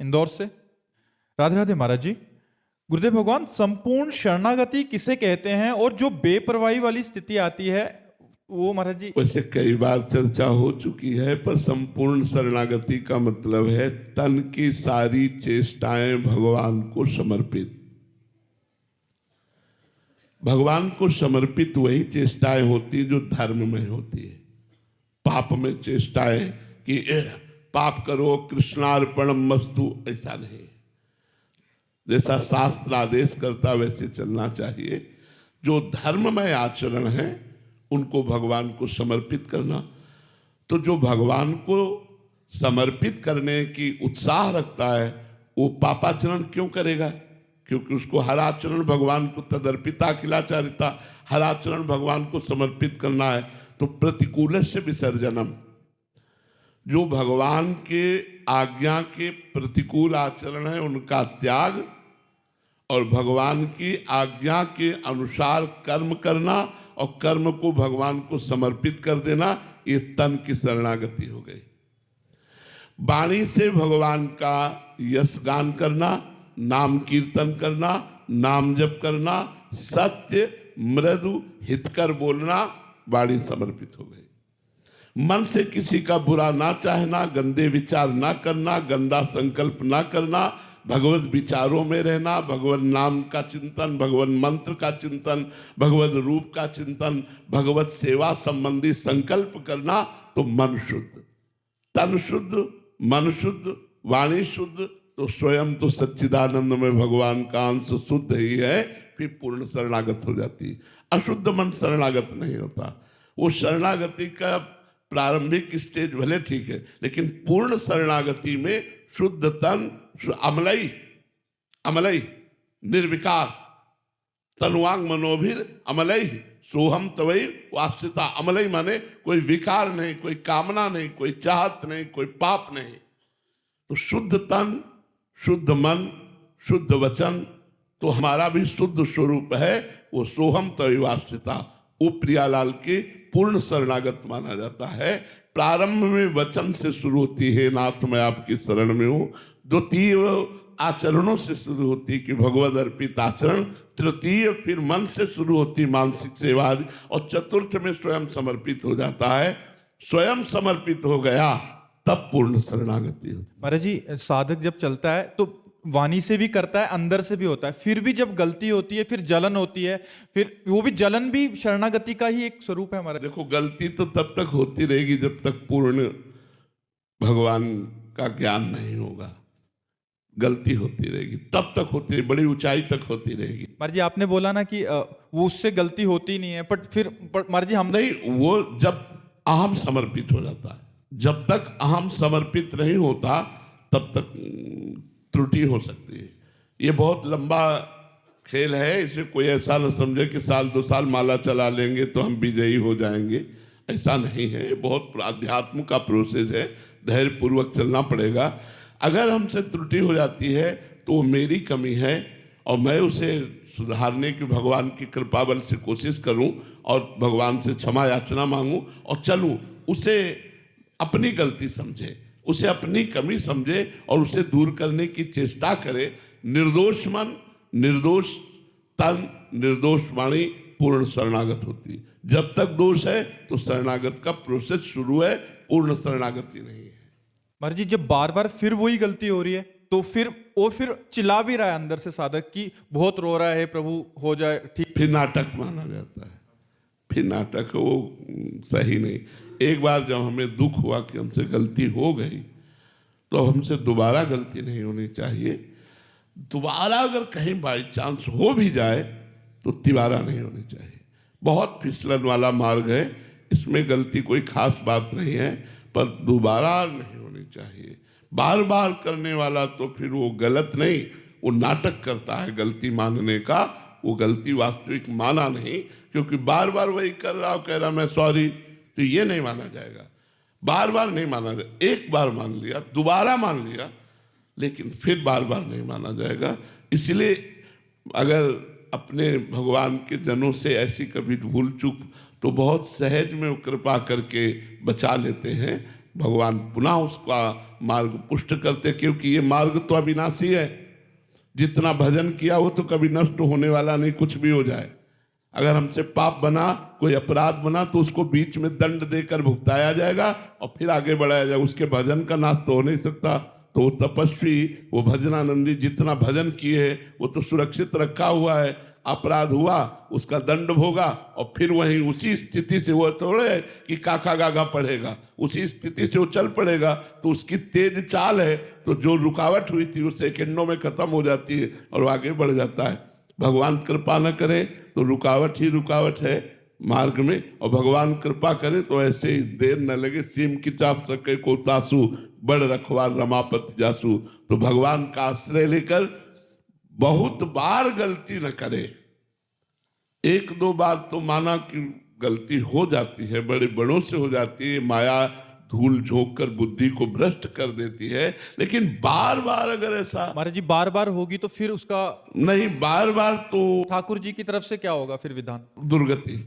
इंदौर से। राधे राधे महाराज जी। गुरुदेव भगवान, संपूर्ण शरणागति किसे कहते हैं और जो बेपरवाही वाली स्थिति आती है वो महाराज जी? वैसे कई बार चर्चा हो चुकी है, पर संपूर्ण शरणागति का मतलब है तन की सारी चेष्टाएं भगवान को समर्पित। भगवान को समर्पित वही चेष्टाएं होती जो धर्म में होती है। पाप में चेष्टाएं कि पाप करो कृष्णार्पणम मस्तु, ऐसा नहीं। जैसा शास्त्र आदेश करता वैसे चलना चाहिए। जो धर्ममय आचरण है उनको भगवान को समर्पित करना। तो जो भगवान को समर्पित करने की उत्साह रखता है वो पापाचरण क्यों करेगा? क्योंकि उसको हर आचरण भगवान को तदर्पिता अखिलाचारिता, हर आचरण भगवान को समर्पित करना है। तो प्रतिकूल से विसर्जनम, जो भगवान के आज्ञा के प्रतिकूल आचरण है उनका त्याग और भगवान की आज्ञा के अनुसार कर्म करना और कर्म को भगवान को समर्पित कर देना, ये तन की शरणागति हो गई। वाणी से भगवान का यश गान करना, नाम कीर्तन करना, नाम जप करना, सत्य मृदु हितकर बोलना, वाणी समर्पित हो गई। मन से किसी का बुरा ना चाहना, गंदे विचार ना करना, गंदा संकल्प ना करना, भगवत विचारों में रहना, भगवत नाम का चिंतन, भगवत मंत्र का चिंतन, भगवत रूप का चिंतन, भगवत सेवा संबंधी संकल्प करना, तो मन शुद्ध, तन शुद्ध, मन शुद्ध, वाणी शुद्ध, तो स्वयं तो सच्चिदानंद में भगवान का अंश शुद्ध ही है, फिर पूर्ण शरणागत हो जाती। अशुद्ध मन शरणागत नहीं होता। वो शरणागति का प्रारंभिक स्टेज भले ठीक है, लेकिन पूर्ण शरणागति में शुद्ध तन, अमलई निर्विकार, तनुवांग मनोभिर अमलई सोहम तवई वास्तिता। अमलई माने कोई विकार नहीं, कोई कामना नहीं, कोई चाहत नहीं, कोई पाप नहीं। तो शुद्ध तन, शुद्ध मन, शुद्ध वचन, तो हमारा भी शुद्ध स्वरूप है, वो सोहम तवई वास्तिता। वो प्रियालाल के पूर्ण शरणागत माना जाता है। प्रारंभ में वचन से शुरू होती है, नाथ मैं आपकी शरण में हूँ। द्वितीय आचरणों से शुरू होती कि भगवद अर्पित आचरण। तृतीय फिर मन से शुरू होती मानसिक सेवा, और चतुर्थ में स्वयं समर्पित हो जाता है। स्वयं समर्पित हो गया तब पूर्ण शरणागति होती। महाराज जी, साधक जब चलता है तो वाणी से भी करता है, अंदर से भी होता है, फिर भी जब गलती होती है, फिर जलन होती है, फिर वो भी जलन भी शरणागति का ही एक स्वरूप है हमारा। देखो, गलती तो तब तक होती रहेगी जब तक पूर्ण भगवान का ज्ञान नहीं होगा। गलती होती रहेगी, तब तक होती रहेगी, बड़ी ऊंचाई तक होती रहेगी। महाराज जी, आपने बोला ना कि वो उससे गलती होती नहीं है, बट फिर महाराज जी हम नहीं, वो जब अहम समर्पित हो जाता है। जब तक अहम समर्पित नहीं होता तब तक त्रुटि हो सकती है। ये बहुत लंबा खेल है, इसे कोई ऐसा न समझे कि साल 2 साल माला चला लेंगे तो हम विजयी हो जाएंगे। ऐसा नहीं है, ये बहुत अध्यात्म का प्रोसेस है, धैर्य पूर्वक चलना पड़ेगा। अगर हमसे त्रुटि हो जाती है तो वो मेरी कमी है और मैं उसे सुधारने की भगवान की कृपा बल से कोशिश करूं और भगवान से क्षमा याचना मांगूं और चलूं। उसे अपनी गलती समझे, उसे अपनी कमी समझे और उसे दूर करने की चेष्टा करे। निर्दोष मन, निर्दोष तन, निर्दोष वाणी पूर्ण शरणागत होती। जब तक दोष है तो शरणागत का प्रोसेस शुरू है, पूर्ण शरणागति नहीं है। महाराज जी, जब बार बार फिर वही गलती हो रही है तो फिर चिल्ला भी रहा है अंदर से साधक की बहुत रो रहा है, प्रभु हो जाए ठीक, फिर नाटक माना जाता है। फिर नाटक वो सही नहीं। एक बार जब हमें दुख हुआ कि हमसे गलती हो गई तो हमसे दोबारा गलती नहीं होनी चाहिए। दोबारा अगर कहीं बाई चांस हो भी जाए तो तिबारा नहीं होनी चाहिए। बहुत फिसलन वाला मार्ग है, इसमें गलती कोई खास बात नहीं है, पर दोबारा नहीं होनी चाहिए। बार बार करने वाला तो फिर वो गलत नहीं, वो नाटक करता है गलती मानने का। वो गलती वास्तविक माना नहीं, क्योंकि बार बार वही कर रहा कह रहा मैं सॉरी, तो ये नहीं माना जाएगा। बार बार नहीं माना जाएगा। एक बार मान लिया, दोबारा मान लिया, लेकिन फिर बार बार नहीं माना जाएगा। इसलिए अगर अपने भगवान के जनों से ऐसी कभी भूल चूक तो बहुत सहज में कृपा करके बचा लेते हैं। भगवान पुनः उसका मार्ग पुष्ट करते, क्योंकि ये मार्ग तो अविनाशी है। जितना भजन किया वो तो कभी नष्ट होने वाला नहीं, कुछ भी हो जाए। अगर हमसे पाप बना, कोई अपराध बना, तो उसको बीच में दंड देकर भुगताया जाएगा और फिर आगे बढ़ाया जाएगा। उसके भजन का नाश तो हो नहीं सकता। तो वो तपस्वी, वो भजनानंदी जितना भजन किए है वो तो सुरक्षित रखा हुआ है। अपराध हुआ उसका दंड भोगा और फिर वहीं उसी स्थिति से, वो थोड़े है कि काका गागा पढ़ेगा, उसी स्थिति से वो चल पड़ेगा। तो उसकी तेज चाल है, तो जो रुकावट हुई थी वो सेकंडों में खत्म हो जाती है और वो आगे बढ़ जाता है। भगवान कृपा न करे तो रुकावट ही रुकावट है मार्ग में, और भगवान कृपा करे तो ऐसे ही देर न लगे। सीम की चाप सके को तासु, बड़ रखवार रमापति जासु। तो भगवान का आश्रय लेकर बहुत बार गलती न करे। एक दो बार तो माना कि गलती हो जाती है, बड़े बड़ों से हो जाती है, माया धूल झोंक कर बुद्धि को भ्रष्ट कर देती है। लेकिन बार बार अगर ऐसा महाराज जी बार बार होगी तो फिर उसका नहीं, बार बार तो ठाकुर जी की तरफ से क्या होगा फिर विधान? दुर्गति।